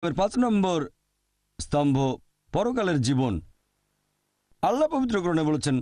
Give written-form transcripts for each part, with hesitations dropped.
5 নম্বর স্তম্ভ পরকালের জীবন। আল্লাহ পবিত্র কোরআনে বলেছেন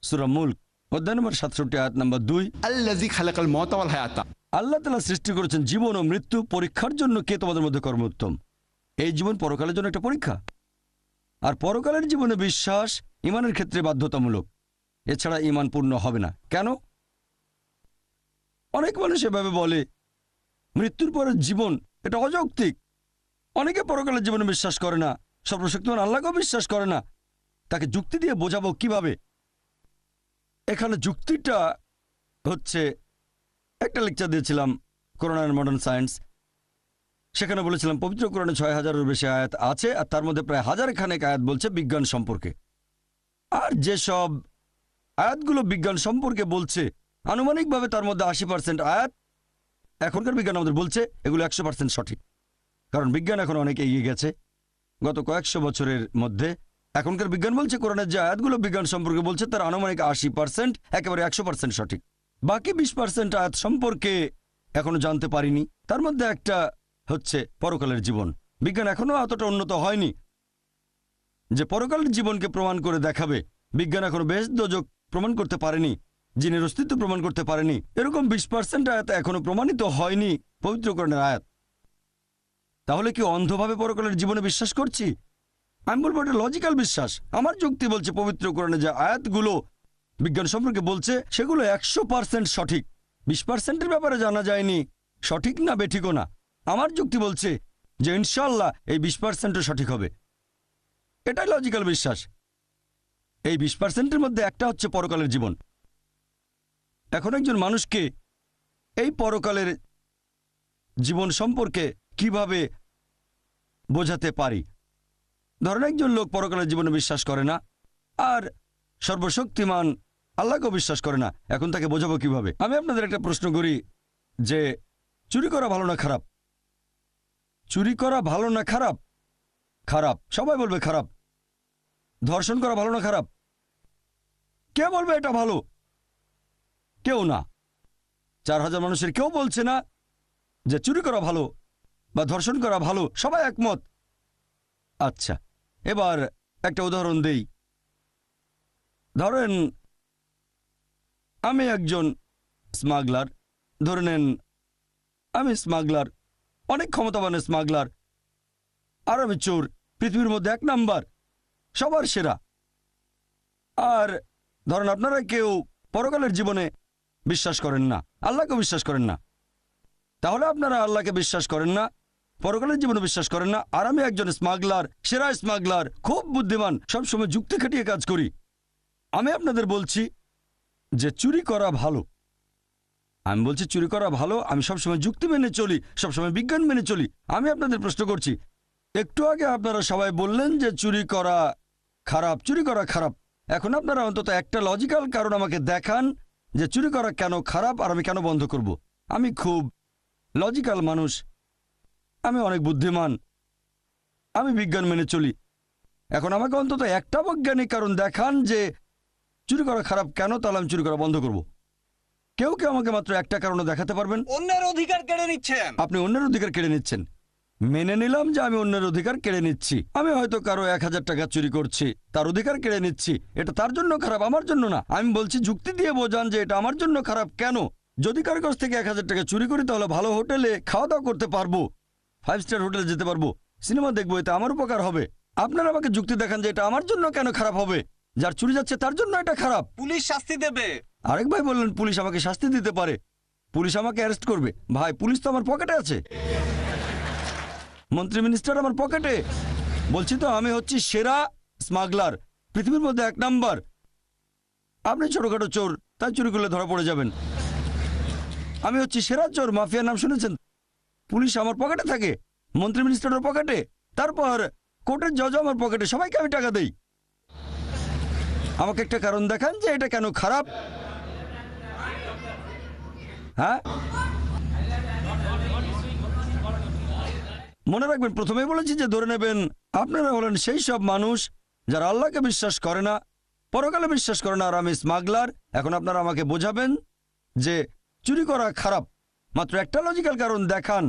সূরা মুলক অধ্যায় নম্বর 67 আয়াত নম্বর 2, আল্লাযী খালাকাল মাউতা ওয়াল হায়াতা। আল্লাহ তাআলা সৃষ্টি করেছেন জীবন ও মৃত্যু পরীক্ষার জন্য কে তোমাদের মধ্যে কর্মোত্তম। এই জীবন পরকালের জন্য একটা পরীক্ষা। আর পরকালের জীবনে বিশ্বাস ঈমানের ক্ষেত্রে বাধ্যতামূলক, এছাড়া ঈমান পূর্ণ হবে না। কেন? অনেক মানুষ এভাবে বলে মৃত্যুর পরের জীবন এটা অযৌক্তিক। অনেকে পরকালের জীবনে বিশ্বাস করে না, সর্বশক্তিমান আল্লাহকেও বিশ্বাস করে না। তাকে যুক্তি দিয়ে বোঝাবো কিভাবে? এখানে যুক্তিটা হচ্ছে, একটা লেকচার দিয়েছিলাম কোরআন অ্যান্ড মডার্ন সায়েন্স। সেখানে বলেছিলাম পবিত্র কোরআনে 6000-এর বেশি আয়াত আছে, আর তার মধ্যে প্রায় 1000 খানেক আয়াত বলছে বিজ্ঞান সম্পর্কে। আর যেসব আয়াতগুলো বিজ্ঞান সম্পর্কে বলছে আনুমানিকভাবে তার মধ্যে 80% আয়াত এখনকার বিজ্ঞান আমাদের বলছে এগুলো 100% সঠিক। কারণ বিজ্ঞান এখন অনেক এগিয়ে গেছে গত কয়েকশো বছরের মধ্যে। এখনকার বিজ্ঞান বলছে কোরআনের যে আয়াতগুলো বিজ্ঞান সম্পর্কে বলছে তার আনুমানিক 80% একেবারে 100% সঠিক। বাকি 20% আয়াত সম্পর্কে এখনো জানতে পারিনি। তার মধ্যে একটা হচ্ছে পরকালের জীবন। বিজ্ঞান এখনো এতটা উন্নত হয়নি যে পরকালের জীবনকে প্রমাণ করে দেখাবে। বিজ্ঞান এখনো বেশ দোজক প্রমাণ করতে পারেনি, জিনের অস্তিত্ব প্রমাণ করতে পারেনি। এরকম 20% আয়াত এখনো প্রমাণিত হয়নি পবিত্র কোরআনের আয়াত। তাহলে কি অন্ধভাবে পরকালের জীবনে বিশ্বাস করছি? আমি বলবো এটা লজিক্যাল বিশ্বাস। আমার যুক্তি বলছে পবিত্র কোরআনে যে আয়াতগুলো বিজ্ঞান সম্পর্কে বলছে সেগুলো 100% সঠিক। 20%-এর ব্যাপারে জানা যায়নি সঠিক না বেঠিকও না। আমার যুক্তি বলছে যে ইনশাআল্লাহ এই 20%ও সঠিক হবে। এটাই লজিক্যাল বিশ্বাস। এই 20%-এর মধ্যে একটা হচ্ছে পরকালের জীবন। এখন একজন মানুষকে এই পরকালের জীবন সম্পর্কে কিভাবে বোঝাতে পারি? ধরেন একজন লোক পরকালের জীবনে বিশ্বাস করে না আর সর্বশক্তিমান আল্লাহকেও বিশ্বাস করে না। এখন তাকে বোঝাবো কিভাবে? আমি আপনাদের একটা প্রশ্ন করি যে চুরি করা ভালো না খারাপ? চুরি করা ভালো না খারাপ? খারাপ। সবাই বলবে খারাপ। ধর্ষণ করা ভালো না খারাপ? কে বলবে এটা ভালো? কেউ না। 4000 মানুষের কেউ বলছে না যে চুরি করা ভালো বা ধর্ষণ করা ভালো। সবাই একমত। আচ্ছা, এবার একটা উদাহরণ দেই। ধরেন আমি একজন স্মাগলার। ধরে নেন আমি স্মাগলার, অনেক ক্ষমতাবান স্মাগলার, আর আমি চোর, পৃথিবীর মধ্যে 1 নাম্বার, সবার সেরা। আর ধরেন আপনারা কেউ পরকালের জীবনে বিশ্বাস করেন না, আল্লাহকে বিশ্বাস করেন না। তাহলে আপনারা আল্লাহকে বিশ্বাস করেন না, পরকালের জীবনে বিশ্বাস করেন না, আর আমি একজন স্মাগলার, সেরা স্মাগলার, খুব বুদ্ধিমান, সবসময় যুক্তি খাটিয়ে কাজ করি। আমি আপনাদের বলছি যে চুরি করা ভালো। আমি বলছি চুরি করা ভালো। আমি সবসময় যুক্তি মেনে চলি, সবসময় বিজ্ঞান মেনে চলি। আমি আপনাদের প্রশ্ন করছি, একটু আগে আপনারা সবাই বললেন যে চুরি করা খারাপ, চুরি করা খারাপ। এখন আপনারা অন্তত একটা লজিক্যাল কারণ আমাকে দেখান যে চুরি করা কেন খারাপ আর আমি কেন বন্ধ করব। আমি খুব লজিক্যাল মানুষ, আমি অনেক বুদ্ধিমান, আমি বিজ্ঞান মেনে চলি। এখন আমাকে অন্তত একটা বৈজ্ঞানিক কারণ দেখান যে চুরি করা খারাপ কেন, তাহলে আমি চুরি করা বন্ধ করব। কেউ কেউ আমাকে মাত্র একটা কারণে দেখাতে পারবেন? অন্যের অধিকার কেড়ে নিচ্ছেন। আপনি অন্যের অধিকার কেড়ে নিচ্ছেন। মেনে নিলাম যে আমি অন্যের অধিকার কেড়ে নিচ্ছি। আমি হয়তো কারো 1000 টাকা চুরি করছি, তার অধিকার কেড়ে নিচ্ছি। এটা তার জন্য খারাপ, আমার জন্য না। আমি বলছি যুক্তি দিয়ে বোঝান যে এটা আমার জন্য খারাপ কেন। যদি কারো কাছ থেকে 1000 টাকা চুরি করি তাহলে ভালো হোটেলে খাওয়া দাওয়া করতে পারবো, 5 স্টার হোটেলে যেতে পারবো, সিনেমা দেখবো, এতে আমার উপকার হবে। আপনারা আমাকে যুক্তি দেখান যে এটা আমার জন্য কেন খারাপ হবে। যার চুরি যাচ্ছে তার জন্য এটা খারাপ। পুলিশ শাস্তি দেবে। আরেক ভাই বললেন পুলিশ আমাকে শাস্তি দিতে পারে, পুলিশ আমাকে অ্যারেস্ট করবে। ভাই, পুলিশ তো আমার পকেটে আছে, মন্ত্রী মিনিস্টার আমার পকেটে। বলছি তো আমি হচ্ছি সেরা স্মাগলার, পৃথিবীর মধ্যে 1 নাম্বার। আপনি ছোটখাটো চোর, তাই চুরি করলে ধরা পড়ে যাবেন। আমি হচ্ছি সেরা চোর, মাফিয়ার নাম শুনেছেন? পুলিশ আমার পকেটে থাকে, মন্ত্রী মিনিস্টারের পকেটে, তারপর কোর্টের জজ আমার পকেটে। সবাইকে আমি টাকা দেই। আমাকে একটা কারণ দেখান যে এটা কেন খারাপ। হ্যাঁ, মনে রাখবেন প্রথমেই বলেছি যে ধরে নেবেন আপনারা হলেন সেই সব মানুষ যারা আল্লাহকে বিশ্বাস করে না, পরকালে বিশ্বাস করে না, আর আমি স্মাগলার। এখন আপনারা আমাকে বোঝাবেন যে চুরি করা খারাপ। মাত্র একটা লজিক্যাল কারণ দেখান।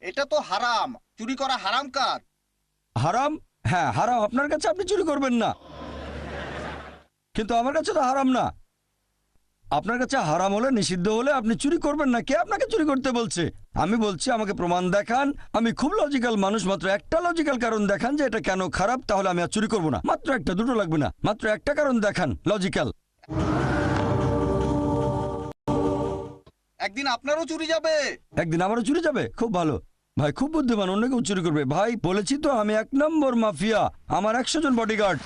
এটা তো হারাম, চুরি করা হারাম কাজ। হারাম? হ্যাঁ হারাম আপনার কাছে, আপনি চুরি করবেন না, কিন্তু আমার কাছে তো হারাম না। আপনার কাছে হারাম হলে, নিষিদ্ধ হলে আপনি চুরি করবেন না। কে আপনাকে চুরি করতে বলছে? আমি বলছি আমাকে প্রমাণ দেখান। আমি খুব লজিক্যাল মানুষ, মাত্র একটা লজিক্যাল কারণ দেখান যে এটা কেন খারাপ, তাহলে আমি আর চুরি করবো না। মাত্র একটা, দুটো লাগবে না, মাত্র একটা কারণ দেখান লজিক্যাল। একদিন আপনারও চুরি যাবে। একদিন আমারও চুরি যাবে? খুব ভালো ভাই, খুব বুদ্ধিমান, অন্য কেউ চুরি করবে। ভাই বলেছি তো আমি 1 নম্বর মাফিয়া। আমার 100 জন বডিগার্ড,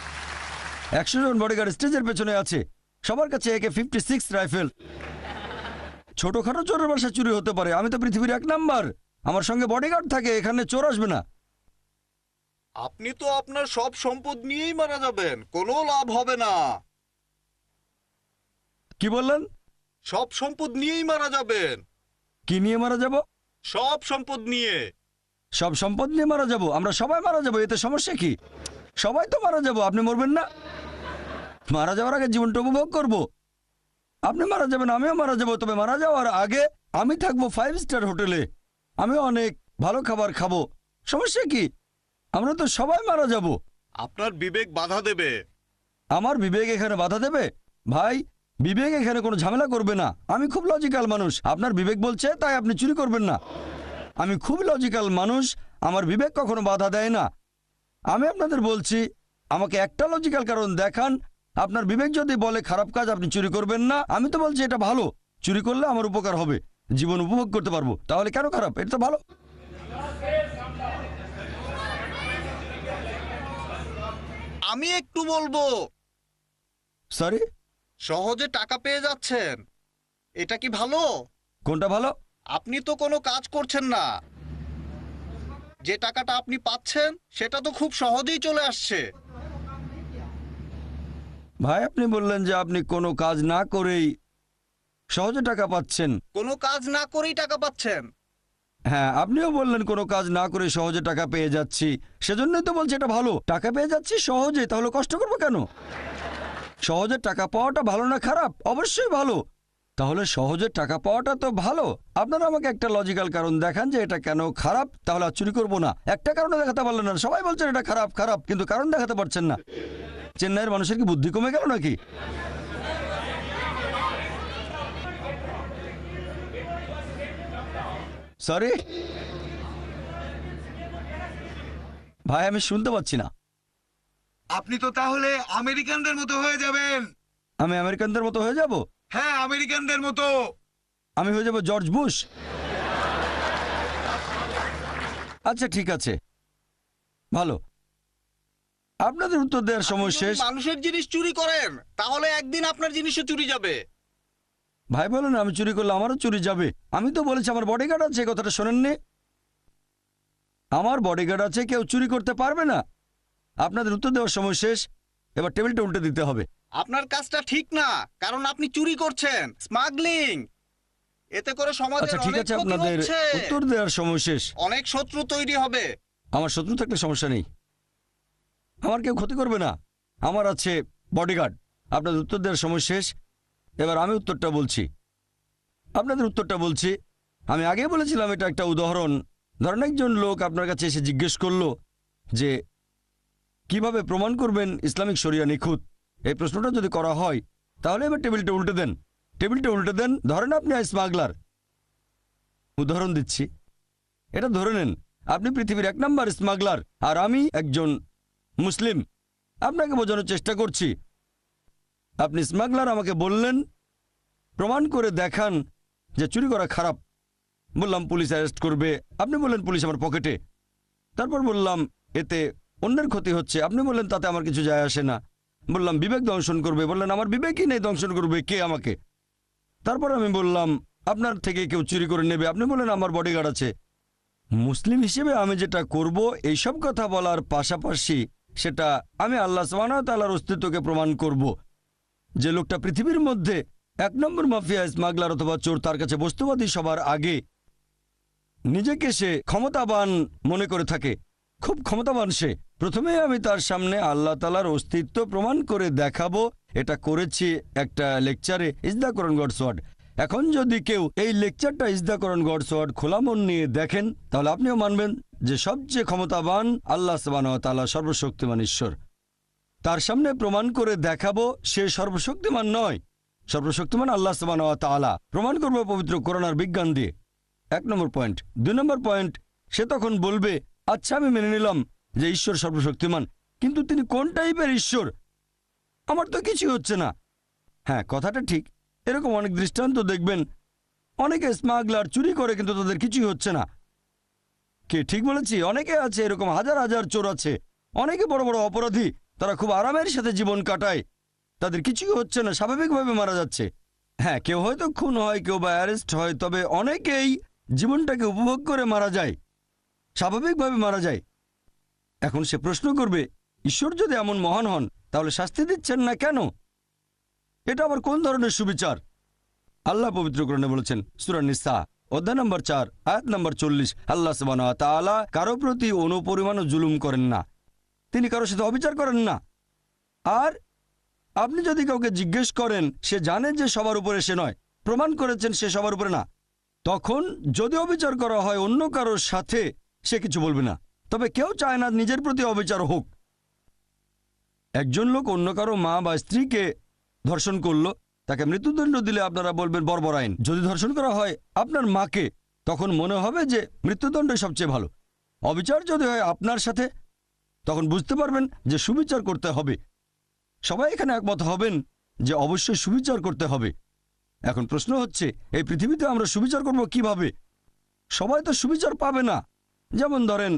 100 জন বডিগার্ড স্টেজের পেছনে আছে, সবার কাছে AK-56 রাইফেল। ছোটখাটো চোরের বাসা চুরি হতে পারে, আমি তো পৃথিবীর 1 নাম্বার। আমার সঙ্গে বডিগার্ড থাকে, এখানে চোর আসবে না। আপনি তো আপনার সব সম্পদ নিয়েই মারা যাবেন, কোনো লাভ হবে না। কি বললেন? সব সম্পদ নিয়েই মারা যাবেন। কি নিয়ে মারা যাব? সব সম্পদ নিয়ে। সব সম্পদ নিয়ে মারা যাব? আমরা সবাই মারা যাব, এতে সমস্যা কি? সবাই তো মারা যাব, আপনি মরবেন না? মারা যাওয়ার আগে জীবনটা উপভোগ করব। আপনি মারা যাবেন, আমিও মারা যাব, তবে মারা যাওয়ার আগে আমি থাকবো 5 স্টার হোটেলে, আমি অনেক ভালো খাবার খাবো। সমস্যা কি? আমরা তো সবাই মারা যাব। আপনার বিবেক বাধা দেবে। আমার বিবেক এখানে বাধা দেবে? ভাই বিবেক এখানে কোনো ঝামেলা করবে না। আমি খুব লজিক্যাল মানুষ, আপনার বিবেক বলছে তাই আপনি চুরি করবেন না। আমি খুব লজিক্যাল মানুষ, আমার বিবেক কখনো বাধা দেয় না। আমি আপনাদের বলছি আমাকে একটা লজিক্যাল কারণ দেখান। আপনার বিবেক যদি বলে খারাপ কাজ, আপনি চুরি করবেন না। আমি তো বলছি এটা ভালো, চুরি করলে আমার উপকার হবে, জীবন উপভোগ করতে পারবো, তাহলে কেন খারাপ? এটা তো ভালো। আমি একটু বলবো, সরি? সহজে টাকা পেয়ে যাচ্ছেন, এটা কি ভালো? কোনটা ভালো? আপনি তো কোনো কাজ করছেন না, যে টাকাটা আপনি পাচ্ছেন সেটা তো খুব সহজেই চলে আসছে। ভাই আপনি বললেন যে আপনি কোনো কাজ না করেই সহজে টাকা পাচ্ছেন। কোনো কাজ না করেই টাকা পাচ্ছেন। হ্যাঁ আপনিও বললেন কোনো কাজ না করে সহজে টাকা পেয়ে যাচ্ছি, সেজন্যই তো বলছি এটা ভালো। টাকা পেয়ে যাচ্ছি সহজে, তাহলে কষ্ট করবো কেন? সহজে টাকা পাওয়াটা ভালো না খারাপ? অবশ্যই ভালো। তাহলে সহজে টাকা পাওয়াটা তো ভালো। আপনারা আমাকে একটা লজিক্যাল কারণ দেখান যে এটা কেন খারাপ, তাহলে আর চুরি করবো না। একটা কারণে দেখাতে পারলেন না, সবাই বলছেন এটা খারাপ খারাপ, কিন্তু কারণ দেখাতে পারছেন না। চেন্নাইয়ের মানুষের কি বুদ্ধি কমে গেল নাকি? সরি ভাই, আমি শুনতে পাচ্ছি না। আপনি তো তাহলে আমেরিকানদের মতো হয়ে যাবেন। আমি আমেরিকানদের মতো হয়ে যাব? হ্যাঁ, আমেরিকানদের মতো। আমি হয়ে যাব জর্জ বুশ? আচ্ছা ঠিক আছে, ভালো। আপনাদের উত্তর দেওয়ার সময় আপনি শেষ। যদি মানুষের জিনিস চুরি করেন তাহলে একদিন আপনার জিনিসও চুরি যাবে। ভাই বলেন আমি চুরি করলে আমারও চুরি যাবে? আমি তো বলেছি আমার বডিগার্ড আছে, এই কথাটা শোনেননি? আমার বডিগার্ড আছে, কেউ চুরি করতে পারবে না। আপনাদের উত্তর দেওয়ার সময় শেষ, এবার টেবিলটা উল্টে দিতে হবে। আপনার কাজটা ঠিক না, কারণ আপনি চুরি করছেন, স্মাগলিং। এতে করে সমাজের আচ্ছা ঠিক অনেক আছে, ক্ষতি আপনাদের হচ্ছে। উত্তর দেওয়ার সময় শেষ। অনেক শত্রু তৈরি হবে। আমার শত্রু থাকলে সমস্যা নেই, আমার কেউ ক্ষতি করবে না, আমার আছে বডিগার্ড। আপনাদের উত্তর দেওয়ার সময় শেষ, এবার আমি উত্তরটা বলছি। আপনাদের উত্তরটা বলছি। আমি আগে বলেছিলাম এটা একটা উদাহরণ। ধরেন একজন লোক আপনার কাছে এসে জিজ্ঞেস করলো যে কিভাবে প্রমাণ করবেন ইসলামিক শরিয়া নিখুঁত। এই প্রশ্নটা যদি করা হয় তাহলে এবার টেবিলটা উল্টে দেন, টেবিলটা উল্টে দেন। ধরেন আপনি স্মাগলার, উদাহরণ দিচ্ছি, এটা ধরে নেন আপনি পৃথিবীর 1 নাম্বার স্মাগলার আর আমি একজন মুসলিম। আপনাকে বোঝানোর চেষ্টা করছি। আপনি স্মাগলার, আমাকে বললেন প্রমাণ করে দেখান যে চুরি করা খারাপ। বললাম পুলিশ অ্যারেস্ট করবে, আপনি বললেন পুলিশ আমার পকেটে। তারপর বললাম এতে অন্যের ক্ষতি হচ্ছে, আপনি বললেন তাতে আমার কিছু যায় আসে না। বললাম বিবেক দংশন করবে, বললেন আমার বিবেকই নেই, দংশন করবে কে আমাকে? তারপর আমি বললাম আপনার থেকে কেউ চুরি করে নেবে, আপনি বললেন আমার বডিগার্ড আছে। মুসলিম হিসেবে আমি যেটা করব এইসব কথা বলার পাশাপাশি সেটা আমি আল্লাহ সুবহানাহু ওয়া তাআলার অস্তিত্বকে প্রমাণ করব। যে লোকটা পৃথিবীর মধ্যে 1 নম্বর মাফিয়া, স্মাগলার অথবা চোর, তার কাছে বস্তুবাদী সবার আগে, নিজেকে সে ক্ষমতাবান মনে করে থাকে, খুব ক্ষমতাবান সে। প্রথমে আমি তার সামনে আল্লাহ তাআলার অস্তিত্ব প্রমাণ করে দেখাবো। এটা করেছি একটা লেকচারে, is the Quran God's word. এখন যদি কেউ এই লেকচারটা ইজদা করেন গডস ওয়ার্ড খোলা মন নিয়ে দেখেন, তাহলে আপনিও মানবেন যে সবচেয়ে ক্ষমতাবান আল্লাহ সুবহানাহু ওয়া তাআলা সর্বশক্তিমান ঈশ্বর। তার সামনে প্রমাণ করে দেখাবো সে সর্বশক্তিমান নয়, সর্বশক্তিমান আল্লাহ সুবহানাহু ওয়া তাআলা। প্রমাণ করবো পবিত্র কোরআন আর বিজ্ঞান দিয়ে। 1 নম্বর পয়েন্ট। 2 নম্বর পয়েন্ট, সে তখন বলবে আচ্ছা আমি মেনে নিলাম যে ঈশ্বর সর্বশক্তিমান, কিন্তু তিনি কোন টাইপের ঈশ্বর? আমার তো কিছু হচ্ছে না। হ্যাঁ, কথাটা ঠিক। এরকম অনেক দৃষ্টান্ত দেখবেন, অনেকে স্মাগলার চুরি করে কিন্তু তাদের কিছুই হচ্ছে না। কে ঠিক বলেছি? অনেকে আছে এরকম, হাজার হাজার চোর আছে, অনেকে বড় বড় অপরাধী, তারা খুব আরামের সাথে জীবন কাটায়, তাদের কিছুই হচ্ছে না, স্বাভাবিকভাবে মারা যাচ্ছে। হ্যাঁ, কেউ হয়তো খুন হয়, কেউ বা অ্যারেস্ট হয়, তবে অনেকেই জীবনটাকে উপভোগ করে মারা যায়, স্বাভাবিকভাবে মারা যায়। এখন সে প্রশ্ন করবে ঈশ্বর যদি এমন মহান হন তাহলে শাস্তি দিচ্ছেন না কেন? এটা আবার কোন ধরনের সুবিচার? আল্লাহ পবিত্র কোরআনে বলেছেন সূরা নিসা অধ্যায় নম্বর 4 আয়াত নম্বর 40, আল্লাহ সুবহানাহু ওয়া তাআলা কারো প্রতি অনুপরিমাণও জুলুম করেন না, তিনি কারোর সাথে অবিচার করেন না। আর আপনি যদি কাউকে জিজ্ঞেস করেন, সে জানে যে সবার উপরে সে নয়, প্রমাণ করেছেন সে সবার উপরে না, তখন যদি অবিচার করা হয় অন্য কারোর সাথে সে কিছু বলবে না। তবে কেউ চায় না নিজের প্রতি অবিচার হোক। একজন লোক অন্য কারো মা বা স্ত্রীকে ধর্ষণ করলো, তাকে মৃত্যুদণ্ড দিলে আপনারা বলবেন বর্বর আইন। যদি ধর্ষণ করা হয় আপনার মাকে, তখন মনে হবে যে মৃত্যুদণ্ডই সবচেয়ে ভালো। অবিচার যদি হয় আপনার সাথে, তখন বুঝতে পারবেন যে সুবিচার করতে হবে। সবাই এখানে একমত হবেন যে অবশ্যই সুবিচার করতে হবে। এখন প্রশ্ন হচ্ছে, এই পৃথিবীতে আমরা সুবিচার করব কিভাবে? সবাই তো সুবিচার পাবে না। যেমন ধরেন,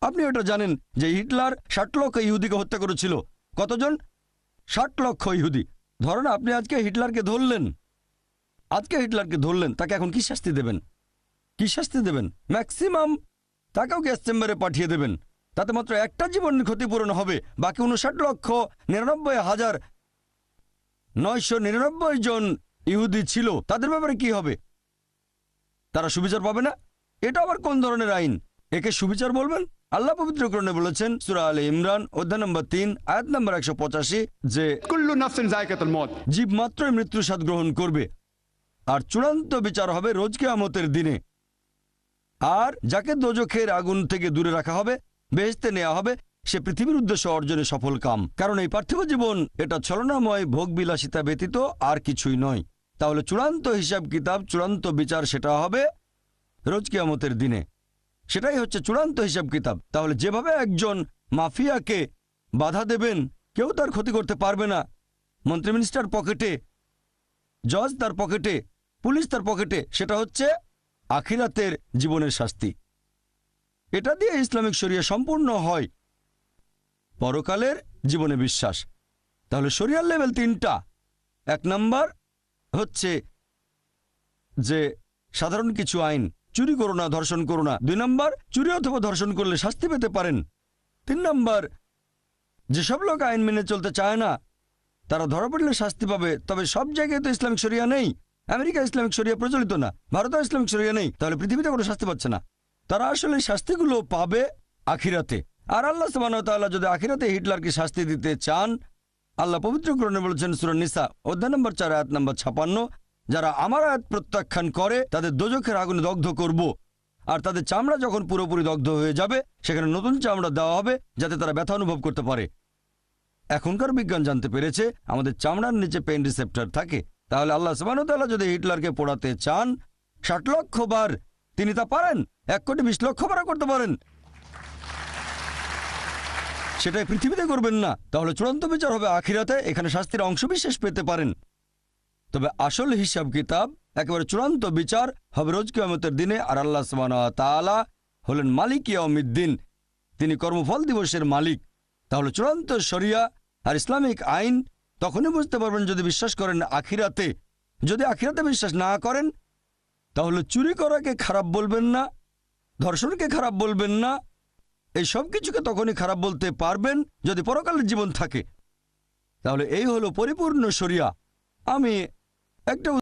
আপনি এটা জানেন যে হিটলার 60 লক্ষ ইহুদিকে হত্যা করেছিল। কতজন? 60 লক্ষ ইহুদি। ধরেন আপনি আজকে হিটলারকে ধরলেন, তাকে এখন কি শাস্তি দেবেন? কি শাস্তি দেবেন? ম্যাক্সিমাম তাকেও গ্যাস চেম্বারে পাঠিয়ে দেবেন। তাতে মাত্র একটা জীবনের ক্ষতিপূরণ হবে, বাকি 59,99,999 জন ইহুদি ছিল, তাদের ব্যাপারে কি হবে? তারা সুবিচার পাবে না? এটা আবার কোন ধরনের আইন? একে সুবিচার বলবেন? আল্লাহ পবিত্র কোরআনে বলেছেন সূরা আলে ইমরান অধ্যায় নম্বর 3 আয়াত নম্বর 185 যে कुल्लु नफ्सिन जायकातुल मौत। জীব মাত্রই মৃত্যু স্বাদ গ্রহণ করবে, আর চূড়ান্ত বিচার হবে রোজ কিয়ামতের দিনে। আর যাকে দোজখের আগুন থেকে দূরে রাখা হবে, বেহেশতে নেওয়া হবে, সে পৃথিবীর উদ্দেশ্য অর্জনে সফল কাম। কারণ এই পার্থিব জীবন এটা ছলনাময় ভোগবিলাসিতা ব্যতীত আর কিছুই নয়। তাহলে চূড়ান্ত হিসাব কিতাব, চূড়ান্ত বিচার সেটা হবে রোজ কিয়ামতের দিনে। সেটাই হচ্ছে চূড়ান্ত হিসাব কিতাব। তাহলে যেভাবে একজন মাফিয়াকে বাধা দেবেন, কেউ তার ক্ষতি করতে পারবে না, মন্ত্রী মিনিস্টার পকেটে, জজ তার পকেটে, পুলিশ তার পকেটে, সেটা হচ্ছে আখিরাতের জীবনের শাস্তি। এটা দিয়ে ইসলামিক শরিয়া সম্পূর্ণ হয়, পরকালের জীবনে বিশ্বাস। তাহলে শরিয়ার লেভেল 3টা। 1 নাম্বার হচ্ছে যে সাধারণ কিছু আইন, চুরি করো না, ধর্ষণ করো না। 2 নাম্বার, চুরি অথবা ধর্ষণ করলে শাস্তি পেতে পারেন। 3 নাম্বার, যেসব লোক আইন মেনে চলতে চায় না তারা ধরা পড়লে শাস্তি পাবে। তবে সব জায়গায় তো ইসলামিক শরিয়া নেই। আমেরিকা ইসলামিক শরিয়া প্রচলিত না, ভারতেও ইসলামিক শরিয়া নেই, তাহলে পৃথিবীতে কোনো শাস্তি পাচ্ছে না। তারা আসলে শাস্তিগুলো পাবে আখিরাতে। আর আল্লাহ সুবহানাহু ওয়া তাআলা যদি আখিরাতে হিটলারকে শাস্তি দিতে চান, আল্লাহ পবিত্র কোরআনে বলেছেন সূরা নিসা অধ্যায় নম্বর 4 আয়াত নম্বর 56, যারা আমার আয়াত প্রত্যাখ্যান করে তাদের দোজখের আগুনে দগ্ধ করব। আর তাদের চামড়া যখন পুরোপুরি দগ্ধ হয়ে যাবে, সেখানে নতুন চামড়া দেওয়া হবে যাতে তারা ব্যথা অনুভব করতে পারে। এখনকার বিজ্ঞান জানতে পেরেছে আমাদের চামড়ার নিচে পেইন রিসেপ্টর থাকে। তাহলে আল্লাহ সুবহানাহু ওয়া তাআলা যদি হিটলারকে পোড়াতে চান 60 লক্ষ বার, তিনি তা পারেন। 1 কোটি 20 লক্ষ বার করতে পারেন। সেটাই পৃথিবীতে করবেন না। তাহলে চূড়ান্ত বিচার হবে আখিরাতে, এখানে শাস্তির অংশবিশেষ পেতে পারেন। তবে আসল হিসাব কিতাব, একেবারে চূড়ান্ত বিচার হবে রোজ কিয়ামতের দিনে। আর আল্লাহ সুবহানাহু ওয়া তাআলা হলেন মালিক ইয়াউমিদ্দিন, তিনি কর্মফল দিবসের মালিক। তাহলে চূড়ান্ত শরিয়া আর ইসলামিক আইন তখনই বুঝতে পারবেন যদি বিশ্বাস করেন আখিরাতে। যদি আখিরাতে বিশ্বাস না করেন, তাহলে চুরি করাকে খারাপ বলবেন না, ধর্ষণকে খারাপ বলবেন না, এই সব কিছুকে তখনই খারাপ বলতে পারবেন যদি পরকালের জীবন থাকে। তাহলে এই হলো পরিপূর্ণ শরিয়া। আমি একটা